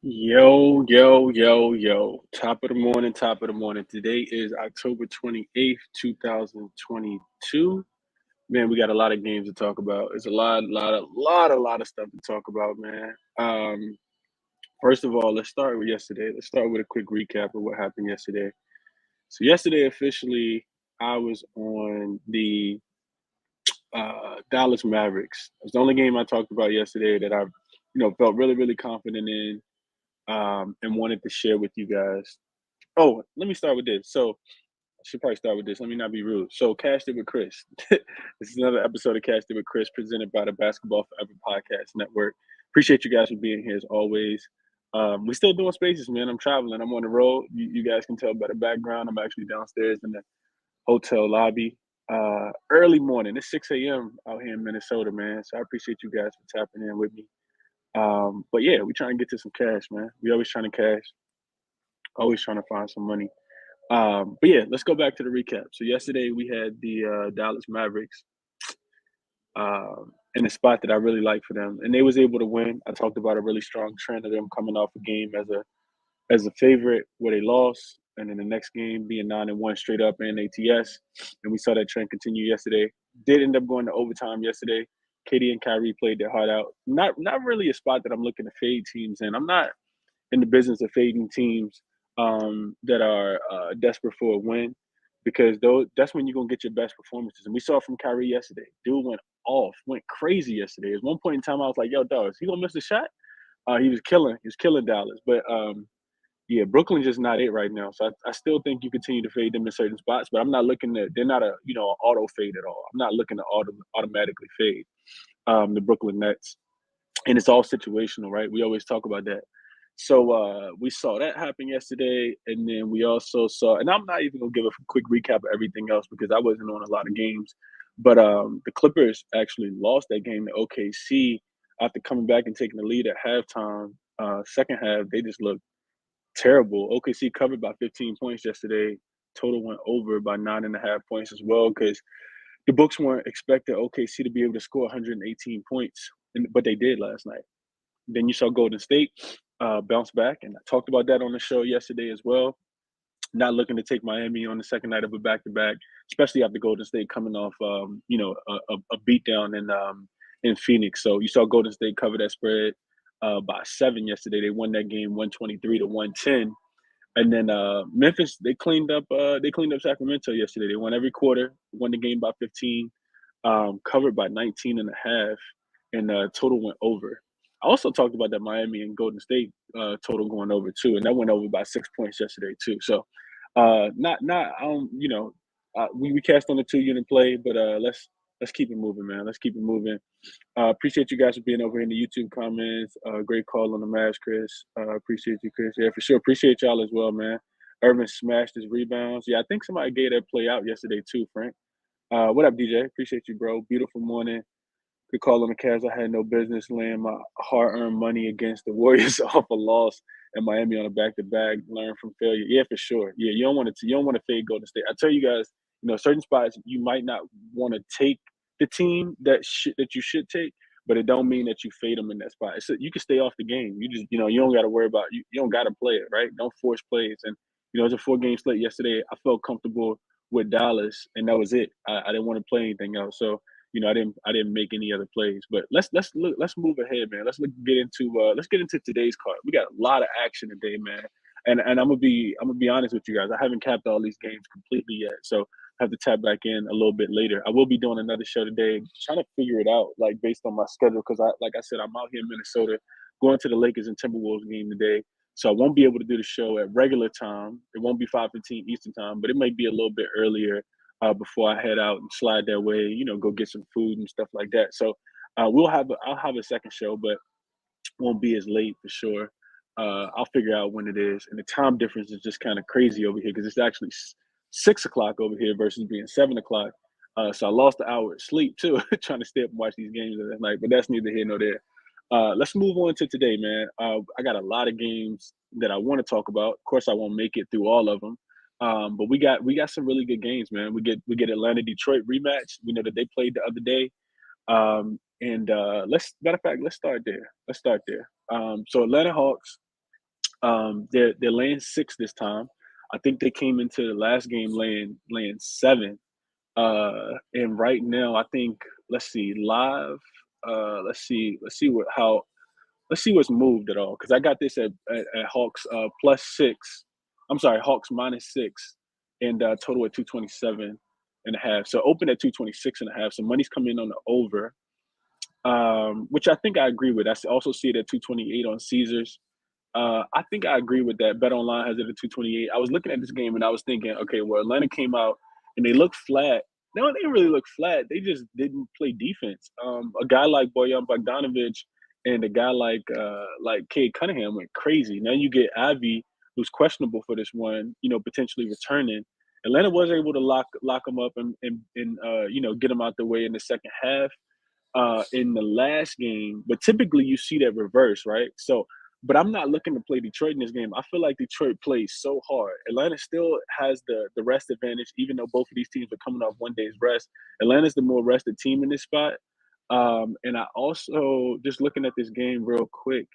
Yo, yo, yo, yo. Top of the morning, top of the morning. Today is October 28th, 2022. Man, we got a lot of games to talk about. It's a lot of stuff to talk about, man. First of all, let's start with yesterday. Let's start with a quick recap of what happened yesterday. So yesterday, officially, I was on the Dallas Mavericks. It was the only game I talked about yesterday that I felt really, really confident in and wanted to share with you guys. Oh, let me start with this. So I should probably start with this. Let me not be rude. So Cashed It with Chris. This is another episode of Cashed It with Chris presented by the Basketball Forever Podcast Network. Appreciate you guys for being here as always. We still doing spaces, man. I'm traveling. I'm on the road. You guys can tell by the background. I'm actually downstairs in the hotel lobby. Early morning. It's 6 a.m. out here in Minnesota, man. So I appreciate you guys for tapping in with me. But yeah, we trying to get to some cash, man. We always trying to cash, always trying to find some money. But yeah, let's go back to the recap. So yesterday we had the Dallas Mavericks in a spot that I really like for them, and they was able to win. I talked about a really strong trend of them coming off a game as a favorite where they lost, and then the next game being 9-1 straight up in ATS, and we saw that trend continue yesterday. Did end up going to overtime yesterday. Katie and Kyrie played their heart out. Not really a spot that I'm looking to fade teams in. I'm not in the business of fading teams that are desperate for a win because that's when you're gonna get your best performances. And we saw from Kyrie yesterday. Dude went off, went crazy yesterday. At one point in time, I was like, "Yo, dog, is he gonna miss a shot?" He was killing Dallas. But yeah, Brooklyn's just not it right now. So I still think you continue to fade them in certain spots, but I'm not looking to. They're not a auto fade at all. I'm not looking to automatically fade the Brooklyn Nets, and it's all situational, right? We always talk about that. So we saw that happen yesterday, and then we also saw, and I'm not even gonna give a quick recap of everything else because I wasn't on a lot of games, but the Clippers actually lost that game to OKC after coming back and taking the lead at halftime. Second half, they just looked terrible. OKC covered by 15 points yesterday. Total went over by 9.5 points as well because the books weren't expecting OKC to be able to score 118 points, but they did last night. Then you saw Golden State bounce back, and I talked about that on the show yesterday as well. Not looking to take Miami on the second night of a back-to-back, especially after Golden State coming off, a beatdown in Phoenix. So you saw Golden State cover that spread by 7 yesterday. They won that game 123-110. And then Memphis, they cleaned up Sacramento yesterday. They won every quarter, won the game by 15, covered by 19 and a half, and total went over. I also talked about that Miami and Golden State total going over too, and that went over by 6 points yesterday too. So not I don't we cast on the 2 unit play, but let's keep it moving, man. Let's keep it moving. Appreciate you guys for being over in the YouTube comments. Great call on the match, Chris. Appreciate you, Chris. Yeah, for sure. Appreciate y'all as well, man. Irvin smashed his rebounds. Yeah, I think somebody gave that play out yesterday too, Frank. What up, DJ? Appreciate you, bro. Beautiful morning. Good call on the Cavs. I had no business laying my hard-earned money against the Warriors off a loss and Miami on a back-to-back. Learn from failure. Yeah, for sure. Yeah, you don't want to fade Golden State. I tell you guys, certain spots you might not want to take the team that you should take, but it don't mean that you fade them in that spot. You can stay off the game. You just you don't got to worry about you don't got to play it, right? Don't force plays. And it's a 4-game slate yesterday. I felt comfortable with Dallas, and that was it. I didn't want to play anything else. So I didn't make any other plays. But let's move ahead, man. Let's get into today's card. We got a lot of action today, man. And I'm gonna be honest with you guys. I haven't capped all these games completely yet, so I have to tap back in a little bit later. I will be doing another show today, trying to figure it out, like based on my schedule, because like I said, I'm out here in Minnesota, going to the Lakers and Timberwolves game today. So I won't be able to do the show at regular time. It won't be 5:15 Eastern time, but it might be a little bit earlier before I head out and slide that way. Go get some food and stuff like that. So I'll have a second show, but won't be as late for sure. I'll figure out when it is, and the time difference is just kind of crazy over here because it's actually 6 o'clock over here versus being 7 o'clock. So I lost an hour of sleep too, trying to stay up and watch these games at night. But that's neither here nor there. Let's move on to today, man. I got a lot of games that I want to talk about. Of course, I won't make it through all of them, but we got some really good games, man. We get Atlanta Detroit rematch. We know that they played the other day. And let's matter of fact, let's start there. So Atlanta Hawks They're laying 6 this time. I think they came into the last game laying 7. And right now, I think let's see live. Let's see what's moved at all because I got this at Hawks +6. I'm sorry, Hawks -6 and total at 227.5. So open at 226.5. So money's coming in on the over, which I think I agree with. Also see it at 228 on Caesars. I think I agree with that. Bet Online has it at 228. I was looking at this game and I was thinking, okay, well, Atlanta came out and they looked flat. No, they didn't really look flat. They just didn't play defense. A guy like Bojan Bogdanovic and a guy like Cade Cunningham went crazy. Now you get Ivy, who's questionable for this one, potentially returning. Atlanta was able to lock him up and get him out the way in the second half in the last game, but typically you see that reverse, right? So, but I'm not looking to play Detroit in this game. I feel like Detroit plays so hard. Atlanta still has the rest advantage, even though both of these teams are coming off one day's rest. Atlanta's the more rested team in this spot. And I also just looking at this game real quick.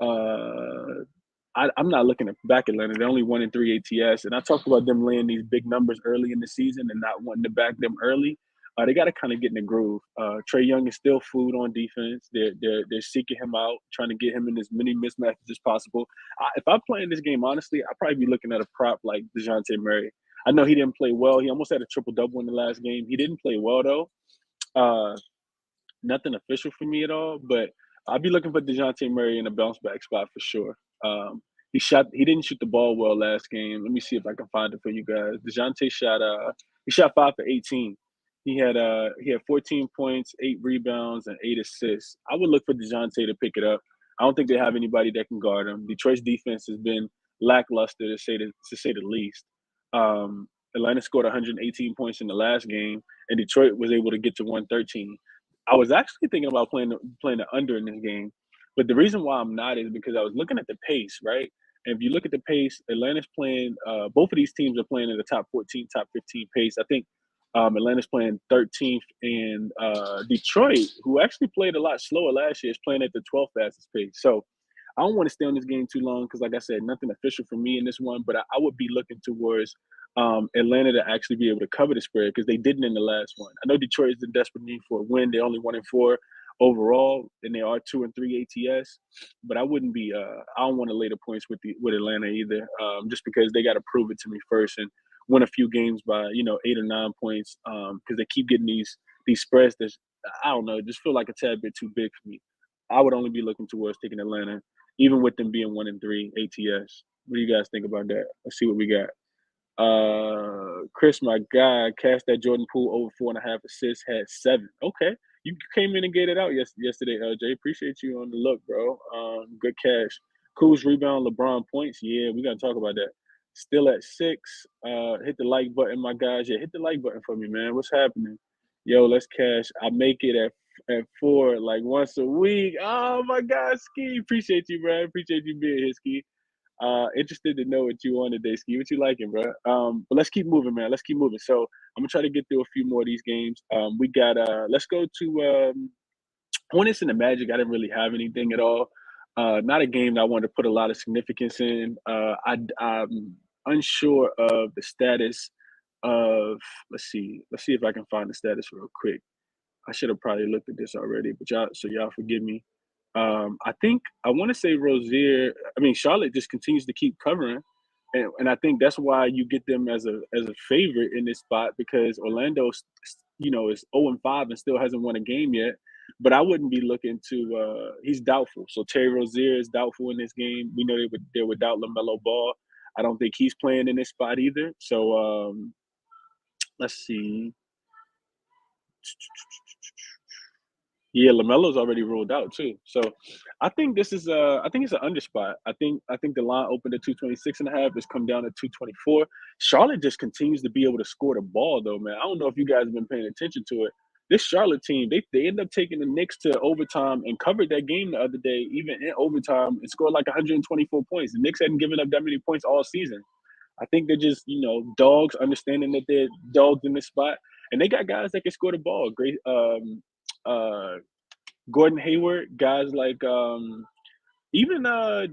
Uh, I'm not looking at back Atlanta. They're only 1-3 ATS, and I talked about them laying these big numbers early in the season and not wanting to back them early. They got to kind of get in the groove. Trey Young is still food on defense. They're seeking him out, trying to get him in as many mismatches as possible. If I'm playing this game, honestly, I'd probably be looking at a prop like DeJounte Murray. I know he didn't play well. He almost had a triple double in the last game. He didn't play well though. Uh, Nothing official for me at all, but I'll be looking for DeJounte Murray in a bounce back spot for sure. He didn't shoot the ball well last game. Let me see if I can find it for you guys. DeJounte he shot 5 for 18. He had 14 points, 8 rebounds, and 8 assists. I would look for DeJounte to pick it up. I don't think they have anybody that can guard him. Detroit's defense has been lackluster to say the least. Atlanta scored 118 points in the last game, and Detroit was able to get to 113. I was actually thinking about playing the under in this game, but the reason why I'm not is because I was looking at the pace, right? And if you look at the pace, Atlanta's playing. Both of these teams are playing in the top 14, top 15 pace. I think Atlanta's playing 13th, and Detroit, who actually played a lot slower last year, is playing at the 12th fastest pace. So I don't want to stay on this game too long because, like I said, nothing official for me in this one. But I would be looking towards Atlanta to actually be able to cover the spread because they didn't in the last one. I know Detroit is in desperate need for a win. They're only 1-4 overall, and they are 2-3 ATS. But I wouldn't be. I don't want to lay the points with Atlanta either, just because they got to prove it to me first and win a few games by 8 or 9 points because they keep getting these spreads that I don't know, just feel like a tad bit too big for me. I would only be looking towards taking Atlanta, even with them being 1-3 ATS. What do you guys think about that? Let's see what we got. Chris, my guy, cashed that Jordan Poole over 4.5 assists, had 7. Okay, you came in and gave it out yesterday, LJ. Appreciate you on the look, bro. Good cash. Kuz rebound, LeBron points. Yeah, we gotta talk about that. Still at 6. Hit the like button, my guys. Yeah, hit the like button for me, man. What's happening? Yo, let's cash. I make it at 4 like once a week. Oh my God, Ski. Appreciate you, bro. Appreciate you being here, Ski. Interested to know what you want today, Ski. What you liking, bro? But let's keep moving, man. Let's keep moving. So I'm gonna try to get through a few more of these games. We got let's go to Hornets and the Magic. I didn't really have anything at all. Not a game that I wanted to put a lot of significance in. I'm unsure of the status of. Let's see if I can find the status real quick. I should have probably looked at this already, but y'all forgive me. I think I want to say Rozier. I mean, Charlotte just continues to keep covering, and I think that's why you get them as a favorite in this spot because Orlando, is 0-5 and still hasn't won a game yet. But I wouldn't be looking to. He's doubtful. So Terry Rozier is doubtful in this game. We know they're without LaMelo Ball. I don't think he's playing in this spot either. So let's see. Yeah, Lamelo's already ruled out too. So I think this is I think it's an under spot. I think the line opened at 226.5. It's come down to 224. Charlotte just continues to be able to score the ball though, man. I don't know if you guys have been paying attention to it. This Charlotte team, they end up taking the Knicks to overtime and covered that game the other day, even in overtime, and scored like 124 points. The Knicks hadn't given up that many points all season. I think they're just, dogs, understanding that they're dogs in this spot. And they got guys that can score the ball. Great uh Gordon Hayward, guys like Even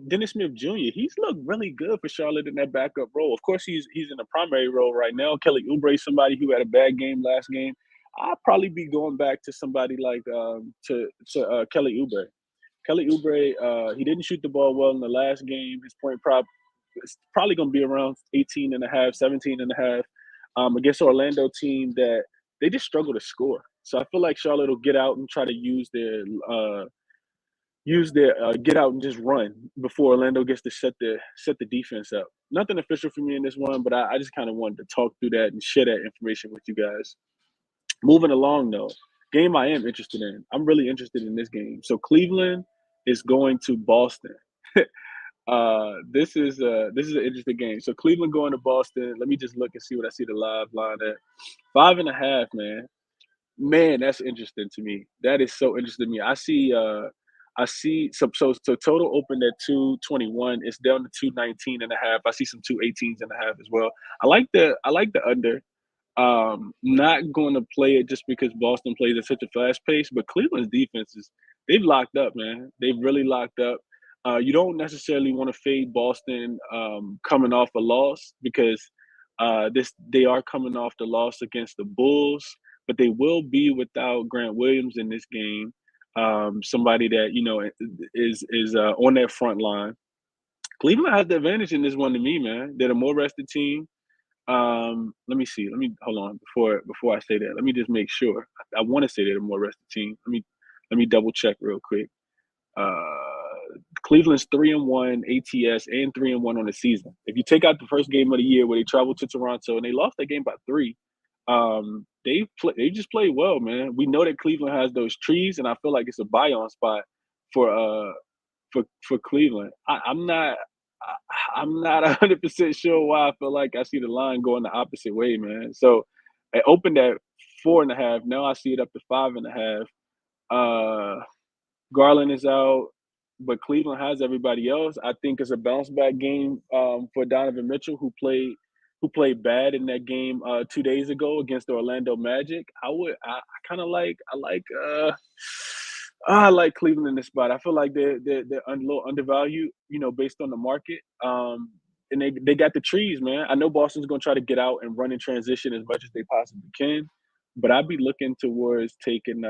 Dennis Smith Jr. He's looked really good for Charlotte in that backup role. Of course, he's in the primary role right now. Kelly Oubre, somebody who had a bad game last game. I'd probably be going back to somebody like to Kelly Oubre. Kelly Oubre, he didn't shoot the ball well in the last game. His point prop is probably going to be around 18 and a half, 17 and a half against Orlando team that they just struggle to score. So I feel like Charlotte will get out and try to use their get out and just run before Orlando gets to set the defense up. Nothing official for me in this one, but I just kind of wanted to talk through that and share that information with you guys. Moving along though, game I am interested in. I'm really interested in this game. So Cleveland is going to Boston. This is an interesting game. So Cleveland going to Boston. Let me just look and see what I see the live line at. 5.5, man. Man, that's interesting to me. That is so interesting to me. I see so total opened at 221. It's down to 219 and a half. I see some 218s and a half as well. I like the under. Not going to play it just because Boston plays at such a fast pace, but Cleveland's defenses, they've locked up, man. They've really locked up. You don't necessarily want to fade Boston coming off a loss because this they are coming off the loss against the Bulls, but they will be without Grant Williams in this game. Somebody that is on that front line. Cleveland has the advantage in this one to me, man. They're the more rested team. Let me see. Let me hold on before I say that. Let me just make sure. I want to say they're the more rested team. Let me double check real quick. Cleveland's 3-1 ATS and 3-1 on the season. If you take out the first game of the year where they traveled to Toronto and they lost that game by 3, they just played well, man. We know that Cleveland has those trees, and I feel like it's a buy-on spot for for Cleveland. I'm not 100% sure why I feel like I see the line going the opposite way, man. So it opened at 4.5. Now I see it up to 5.5. Garland is out, but Cleveland has everybody else. I think it's a bounce back game for Donovan Mitchell, who played bad in that game 2 days ago against the Orlando Magic. I like Cleveland in this spot. I feel like they're a little undervalued, based on the market. And they got the trees, man. I know Boston's gonna try to get out and run in transition as much as they possibly can, but I'd be looking towards taking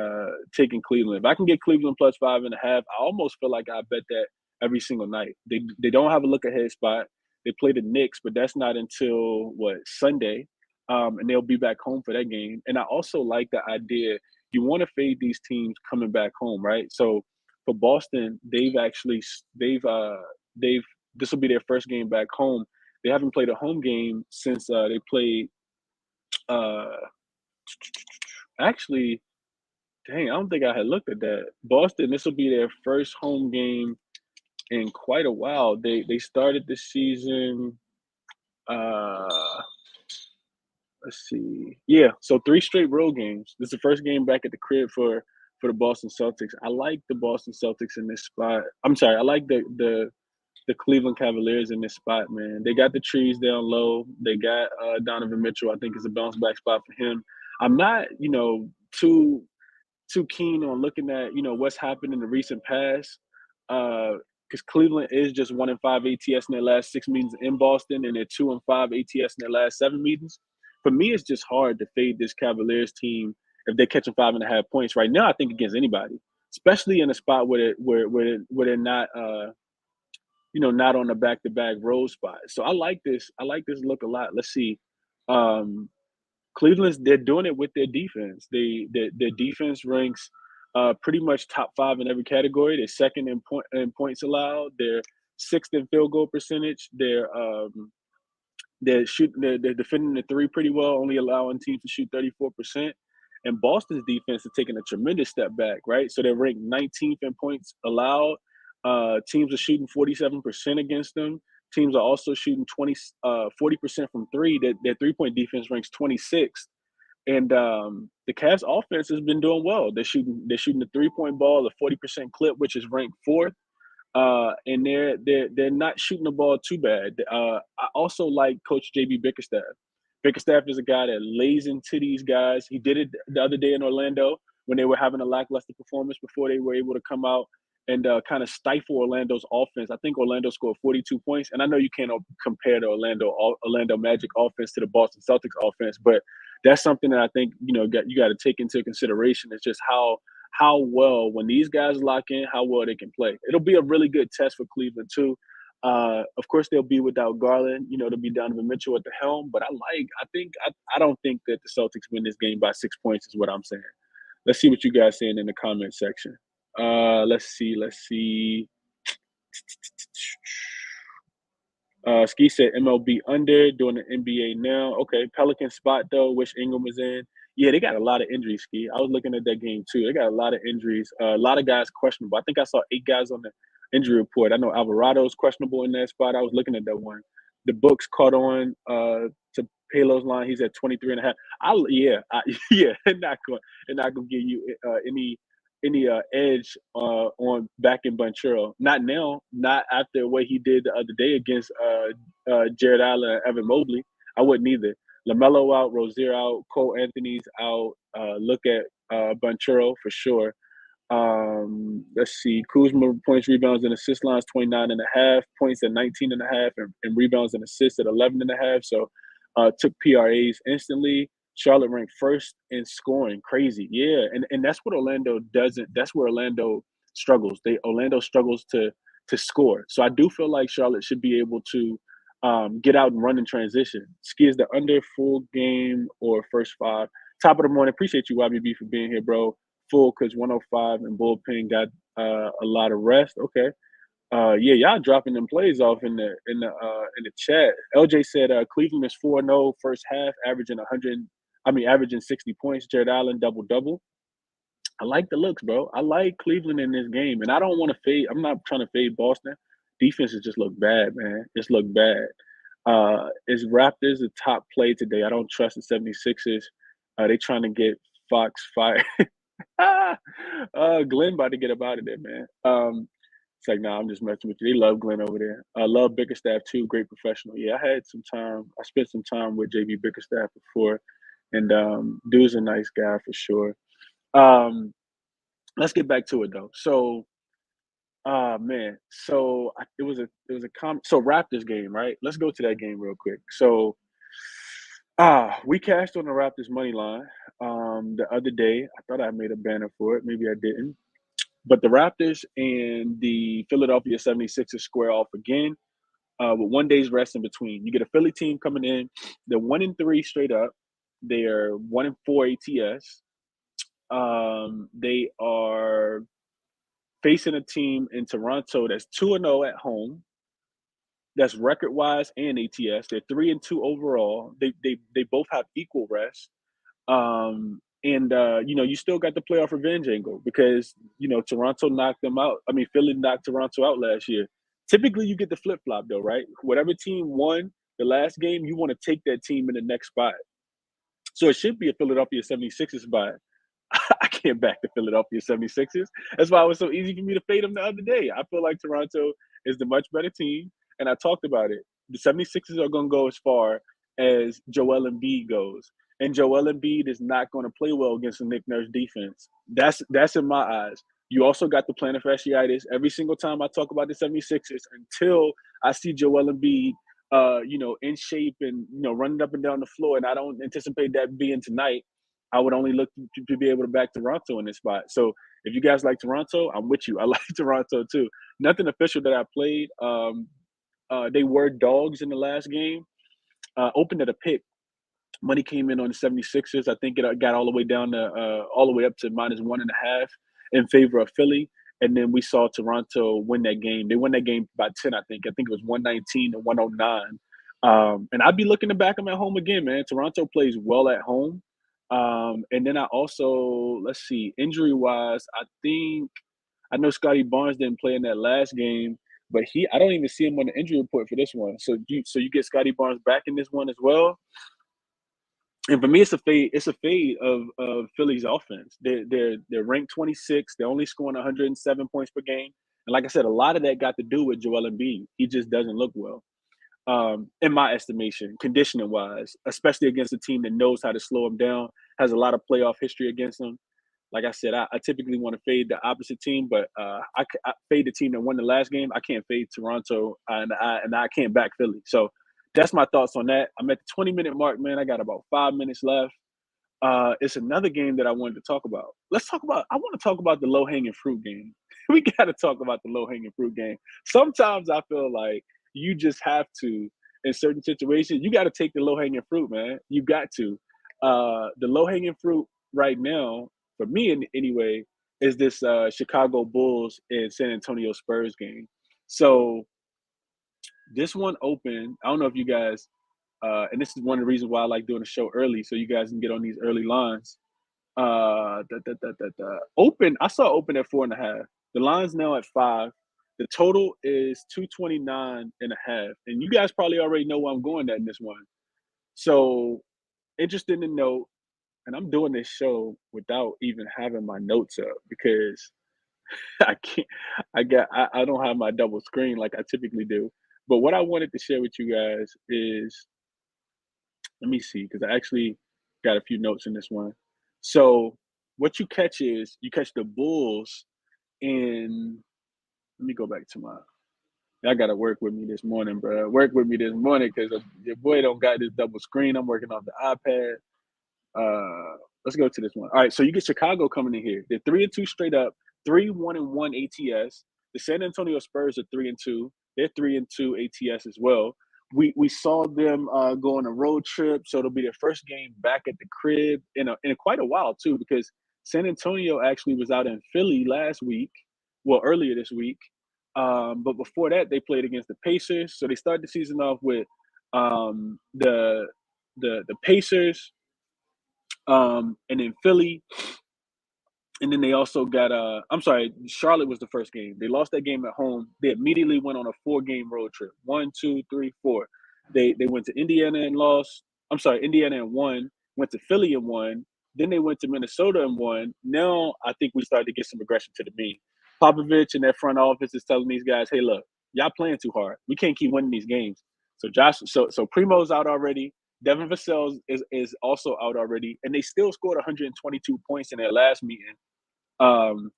Cleveland. If I can get Cleveland plus 5.5, I almost feel like I bet that every single night. They don't have a look ahead spot. They play the Knicks, but that's not until what, Sunday, and they'll be back home for that game. And I also like the idea you want to fade these teams coming back home, right? So for Boston, they've this will be their first game back home. They haven't played a home game since they played. Uh, Actually, dang, I don't think I had looked at that. Boston, this will be their first home game in quite a while. They started the season. Uh, let's see. Yeah, so 3 straight road games. This is the first game back at the crib for the Boston Celtics. I like the Boston Celtics in this spot. I'm sorry, I like the Cleveland Cavaliers in this spot, man. They got the trees down low. They got Donovan Mitchell. I think is a bounce back spot for him. I'm not, too keen on looking at what's happened in the recent past, because Cleveland is just 1-5 ATS in their last 6 meetings in Boston, and they're 2-5 ATS in their last 7 meetings. For me, it's just hard to fade this Cavaliers team if they're catching 5.5 points right now. I think against anybody, especially in a spot where they're not not on the back-to-back road spot. So I like this. I like this look a lot. Let's see. Um, they're doing it with their defense. Their defense ranks pretty much top 5 in every category. They're second in points allowed. They're sixth in field goal percentage. They're defending the three pretty well, only allowing teams to shoot 34%. And Boston's defense is taking a tremendous step back, right? So they're ranked 19th in points allowed. Teams are shooting 47% against them. Teams are also shooting 40% from three. Their three-point defense ranks 26th. And the Cavs offense has been doing well. They're shooting the three-point ball, a 40% clip, which is ranked 4th. And they're not shooting the ball too bad. I also like Coach JB Bickerstaff. Bickerstaff is a guy that lays into these guys. He did it the other day in Orlando when they were having a lackluster performance before they were able to come out and kind of stifle Orlando's offense. I think Orlando scored 42 points, and I know you can't compare the Orlando Magic offense to the Boston Celtics offense, but that's something that I think you got to take into consideration. It's just how well, when these guys lock in, how well they can play. It'll be a really good test for Cleveland too. Of course, they'll be without Garland. They'll be Donovan Mitchell at the helm. But I don't think that the Celtics win this game by 6 points. Is what I'm saying. Let's see what you guys saying in the comment section. Let's see. Ski said MLB under, doing the NBA now. Okay, Pelican spot though. Wish Ingram was in. Yeah, they got a lot of injuries, Ski. I was looking at that game too. They got a lot of injuries. A lot of guys questionable. I think I saw 8 guys on the injury report. I know Alvarado's questionable in that spot. I was looking at that one. The books caught on to Palo's line. He's at 23 and a half. Yeah, they're not gonna give you any edge on back in Banchero. Not now. Not after what he did the other day against Jared Allen and Evan Mobley. I wouldn't either. LaMelo out, Rozier out, Cole Anthony's out. Look at Banchero for sure. Let's see. Kuzma points, rebounds, and assist lines 29 and a half, points at 19 and a half, and rebounds and assists at 11 and a half. So took PRAs instantly. Charlotte ranked first in scoring. Crazy. Yeah. And that's what Orlando doesn't. That's where Orlando struggles. Orlando struggles to score. So I do feel like Charlotte should be able to get out and run in transition. Ski is the under full game or first 5. Top of the morning. Appreciate you, YBB, for being here, bro. Full because 105 and bullpen got a lot of rest. Okay. Yeah, y'all dropping them plays off in the chat. LJ said Cleveland is 4-0 first half, averaging 60 points. Jared Allen double. I like the looks, bro. I like Cleveland in this game, and I don't want to fade. I'm not trying to fade Boston. Defenses just look bad, man. Just look bad. Is Raptors the top play today? I don't trust the 76ers. They trying to get Fox fired. Glenn about to get up out of there, man. It's like, nah, I'm just messing with you. They love Glenn over there. I love Bickerstaff too. Great professional. Yeah, I spent some time with JB Bickerstaff before, and dude's a nice guy for sure. Let's get back to it though. So, man, so it was a Raptors game, right? Let's go to that game real quick. So, we cashed on the Raptors money line the other day. I thought I made a banner for it. Maybe I didn't. But the Raptors and the Philadelphia 76ers square off again with 1 day's rest in between. You get a Philly team coming in. They're 1-3 straight up. They're 1-4 ATS. They are facing a team in Toronto that's 2-0 at home. That's record-wise and ATS. They're 3-2 overall. They both have equal rest. You still got the playoff revenge angle because, Toronto knocked them out. I mean, Philly knocked Toronto out last year. Typically, you get the flip-flop, though, right? Whatever team won the last game, you want to take that team in the next spot. So it should be a Philadelphia 76ers spot. I can't back the Philadelphia 76ers. That's why it was so easy for me to fade them the other day. I feel like Toronto is the much better team, and I talked about it. The 76ers are going to go as far as Joel Embiid goes. And Joel Embiid is not going to play well against the Nick Nurse defense. That's in my eyes. You also got the plantar fasciitis. Every single time I talk about the 76ers, until I see Joel Embiid, in shape and, running up and down the floor, and I don't anticipate that being tonight, I would only look to be able to back Toronto in this spot. So if you guys like Toronto, I'm with you. I like Toronto too. Nothing official that I played. They were dogs in the last game. Opened at a pick. Money came in on the 76ers. I think it got all the way down to all the way up to -1.5 in favor of Philly. And then we saw Toronto win that game. They won that game by 10, I think. I think it was 119 to 109. And I'd be looking to back them at home again, man. Toronto plays well at home. And then I also, let's see, injury-wise, I know Scotty Barnes didn't play in that last game, but I don't even see him on the injury report for this one. So you get Scotty Barnes back in this one as well. And for me, it's a fade. It's a fade of Philly's offense. They're ranked 26. They're only scoring 107 points per game. And like I said, a lot of that got to do with Joel Embiid. He just doesn't look well, in my estimation, conditioning wise, especially against a team that knows how to slow him down, has a lot of playoff history against him. like I said, I typically want to fade the opposite team, but I fade the team that won the last game. I can't fade Toronto, and I can't back Philly. So that's my thoughts on that. I'm at the 20-minute mark, man. I got about 5 minutes left. It's another game that I wanted to talk about. I want to talk about the low hanging fruit game. We got to talk about the low hanging fruit game. Sometimes I feel like you just have to, in certain situations, you got to take the low hanging fruit, man. You got to. The low hanging fruit right now, for me anyway, is this Chicago Bulls and San Antonio Spurs game. So this one opened. I don't know if you guys, and this is one of the reasons why I like doing the show early, so you guys can get on these early lines. Open. I saw open at 4.5. The line's now at 5. The total is 229.5. And you guys probably already know where I'm going at in this one. So interested to know, and I'm doing this show without even having my notes up because I can't. I don't have my double screen like I typically do. But what I wanted to share with you guys is, let me see, because I actually got a few notes in this one. So what you catch is you catch the Bulls in. Let me go back to my. I gotta work with me this morning, bro. Work with me this morning because your boy don't got this double screen. I'm working off the iPad. Let's go to this one. All right, so you get Chicago coming in here. They're 3-2 straight up, 3-1-1 ATS. The San Antonio Spurs are 3-2. They're 3-2 ATS as well. We saw them go on a road trip, so it'll be their first game back at the crib in quite a while too, because San Antonio actually was out in Philly last week, well earlier this week. But before that, they played against the Pacers. So they started the season off with the Pacers, and then Philly, and then they also got I'm sorry, Charlotte was the first game. They lost that game at home. They immediately went on a 4-game road trip. 1, 2, 3, 4. They went to Indiana and lost. I'm sorry, Indiana and won. Went to Philly and won. Then they went to Minnesota and won. Now I think we started to get some aggression to the mean. Popovich and that front office is telling these guys, "Hey, look, y'all playing too hard. We can't keep winning these games." So Primo's out already. Devin Vassell is also out already, and they still scored 122 points in their last meeting um,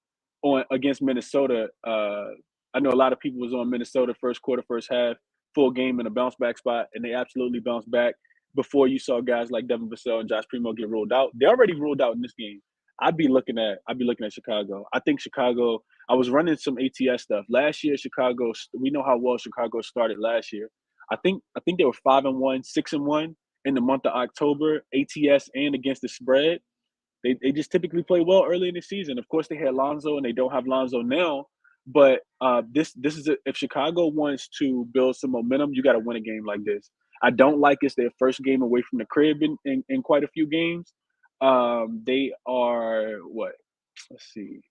on against Minnesota. I know a lot of people was on Minnesota first quarter, first half, full game in a bounce back spot, and they absolutely bounced back. Before you saw guys like Devin Vassell and Josh Primo get ruled out, they already ruled out in this game. I'd be looking at Chicago. I think Chicago. I was running some ATS stuff last year. Chicago. We know how well Chicago started last year. I think they were 5-1, 6-1 in the month of October, ATS and against the spread. They just typically play well early in the season. Of course, they had Lonzo, and they don't have Lonzo now. But this is if Chicago wants to build some momentum, you got to win a game like this. I don't like it's their first game away from the crib in quite a few games. They are what? Let's see.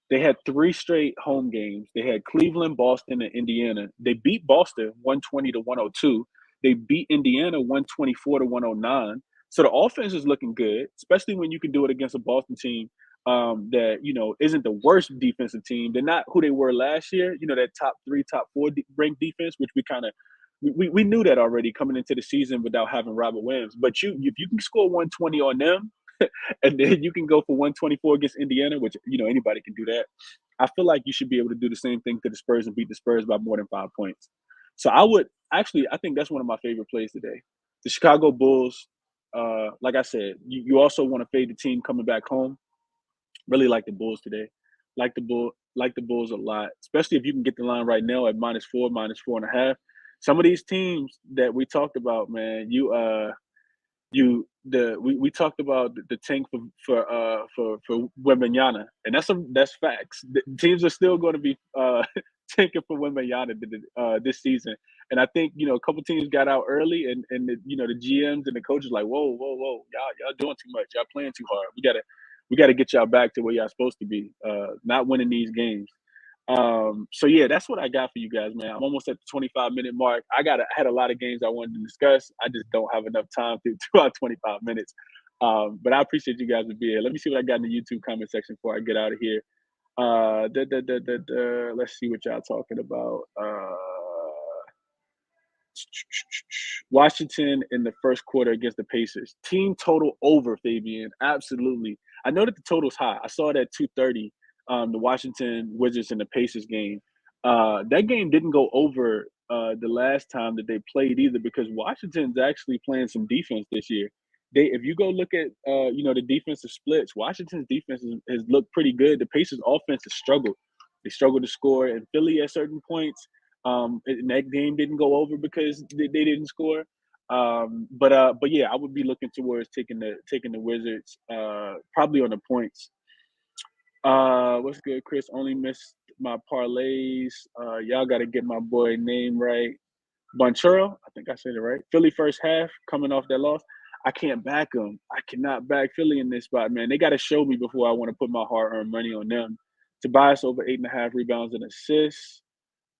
They had 3 straight home games. They had Cleveland, Boston, and Indiana. They beat Boston 120 to 102. They beat Indiana 124 to 109. So the offense is looking good, especially when you can do it against a Boston team that isn't the worst defensive team. They're not who they were last year. That top 3, top 4 ranked defense, which we knew that already coming into the season without having Robert Williams. But if you can score 120 on them, and then you can go for 124 against Indiana, which anybody can do that. I feel like you should be able to do the same thing to the Spurs and beat the Spurs by more than 5 points. So I think that's one of my favorite plays today. The Chicago Bulls, like I said, you also want to fade the team coming back home. Really like the Bulls today. Like the Bulls a lot, especially if you can get the line right now at -4, -4.5. Some of these teams that we talked about, man, we talked about the tank for Wembanyama, and that's facts. The teams are still going to be tanking for Wembanyama this season, and I think a couple teams got out early, and the GMs and the coaches like, whoa, y'all doing too much, y'all playing too hard. We gotta get y'all back to where y'all supposed to be, not winning these games. So yeah, that's what I got for you guys, man. I'm almost at the 25-minute mark. I had a lot of games I wanted to discuss. I just don't have enough time to throughout 25 minutes. But I appreciate you guys to be here. Let me see what I got in the YouTube comment section before I get out of here. Let's see what y'all talking about. Washington in the first quarter against the Pacers. Team total over, Fabian. Absolutely. I know that the total's high. I saw it at 230. The Washington Wizards and the Pacers game. That game didn't go over the last time that they played either because Washington's actually playing some defense this year. If you go look at the defensive splits, Washington's defense has looked pretty good. The Pacers' offense has struggled. They struggled to score in Philly at certain points. And that game didn't go over because they didn't score. But yeah, I would be looking towards taking the Wizards probably on the points. What's good, Chris? Only missed my parlays. Y'all got to get my boy name right. Bonchero, I think I said it right. Philly first half coming off that loss. I can't back them. I cannot back Philly in this spot, man. They got to show me before I want to put my hard-earned money on them. Tobias over 8.5 rebounds and assists.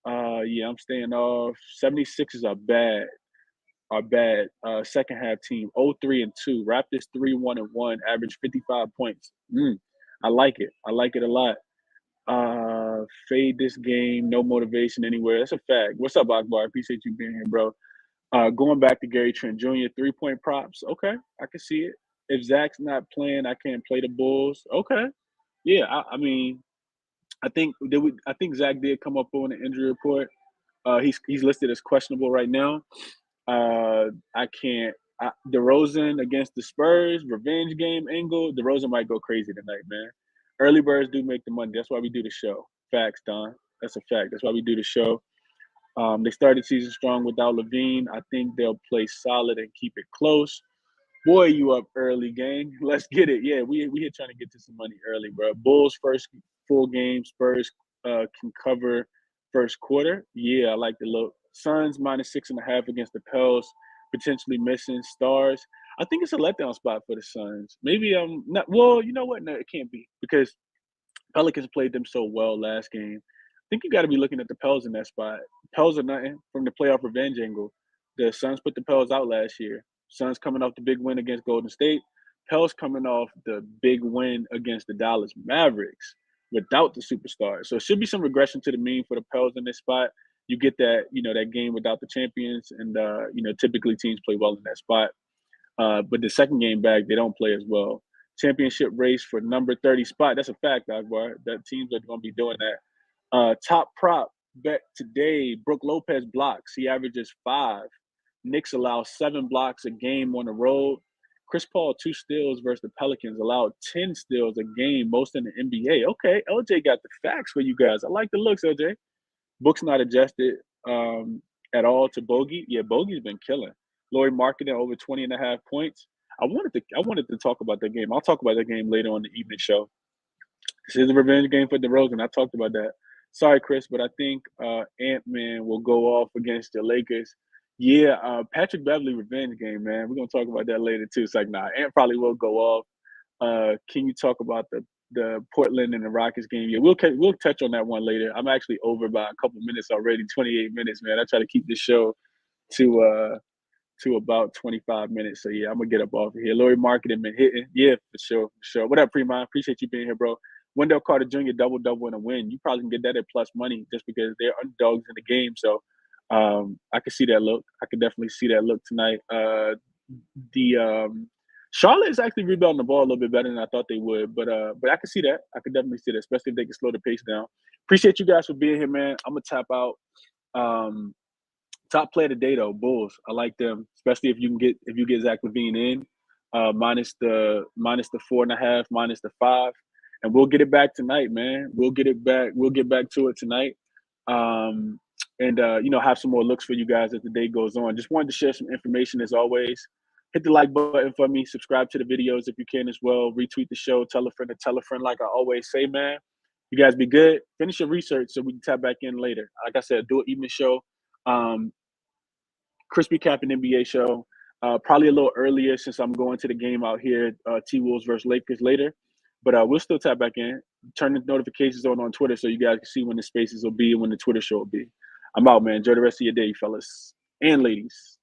Yeah, I'm staying off. 76ers are bad. Second half team 0-3-2. Raptors 3-1-1. Average 55 points. I like it. I like it a lot. Fade this game. No motivation anywhere. That's a fact. What's up, Akbar? Appreciate you being here, bro. Going back to Gary Trent Jr. 3-point props. Okay, I can see it. If Zach's not playing, I can't play the Bulls. Okay, yeah. I mean, I think Zach did come up on an injury report. He's listed as questionable right now. I can't. DeRozan against the Spurs, revenge game angle. DeRozan might go crazy tonight, man. Early birds do make the money. That's why we do the show. Facts, Don. That's a fact. That's why we do the show. They started season strong without Levine. I think they'll play solid and keep it close. Boy, you up early, gang. Let's get it. Yeah, we here trying to get to some money early, bro. Bulls first full game. Spurs can cover first quarter. Yeah, I like the look. Suns -6.5 against the Pels. Potentially missing stars. I think it's a letdown spot for the Suns. Maybe I'm not. Well, you know what? No, it can't be because Pelicans played them so well last game. I think you got to be looking at the Pels in that spot. Pels are nothing from the playoff revenge angle. The Suns put the Pels out last year. Suns coming off the big win against Golden State. Pels coming off the big win against the Dallas Mavericks without the superstars. So it should be some regression to the mean for the Pels in this spot. You get that, that game without the champions, and typically teams play well in that spot. But the second game back, they don't play as well. Championship race for number 30 spot. That's a fact, Akbar. That teams are going to be doing that. Top prop bet today. Brook Lopez blocks. He averages 5. Knicks allow 7 blocks a game on the road. Chris Paul 2 steals versus the Pelicans. Allowed 10 steals a game, most in the NBA. Okay, LJ got the facts for you guys. I like the looks, LJ. Book's not adjusted at all to Bogey. Yeah, Bogey's been killing. Laurie Marketing over 20.5 points. I wanted to talk about that game. I'll talk about that game later on the evening show. This is a revenge game for DeRozan. I talked about that. Sorry, Chris, but I think Ant-Man will go off against the Lakers. Yeah, Patrick Beverly revenge game, man. We're going to talk about that later, too. It's like, nah, Ant probably will go off. Can you talk about the Portland and the Rockets game? Yeah, we'll touch on that one later. I'm actually over by a couple minutes already, 28 minutes, man. I try to keep this show to about 25 minutes. So, yeah, I'm going to get up off of here. Laurie Marketing been hitting. Yeah, for sure. What up, Prima? Appreciate you being here, bro. Wendell Carter Jr. double-double in a win. You probably can get that at plus money just because they're underdogs in the game. So, I can see that look. I can definitely see that look tonight. Charlotte is actually rebounding the ball a little bit better than I thought they would, but I can see that. I can definitely see that, especially if they can slow the pace down. Appreciate you guys for being here, man. I'm gonna tap out. Top player today though, Bulls. I like them, especially if you get Zach LaVine in, minus the 4.5, minus the 5, and we'll get it back tonight, man. We'll get it back. We'll get back to it tonight. And have some more looks for you guys as the day goes on. Just wanted to share some information as always. Hit the like button for me. Subscribe to the videos if you can as well. Retweet the show. Tell a friend to tell a friend, like I always say, man. You guys be good. Finish your research so we can tap back in later. Like I said, do an evening show. Crispy Cap and NBA show. Probably a little earlier since I'm going to the game out here, T-Wolves versus Lakers later. But we'll still tap back in. Turn the notifications on Twitter so you guys can see when the spaces will be and when the Twitter show will be. I'm out, man. Enjoy the rest of your day, fellas and ladies.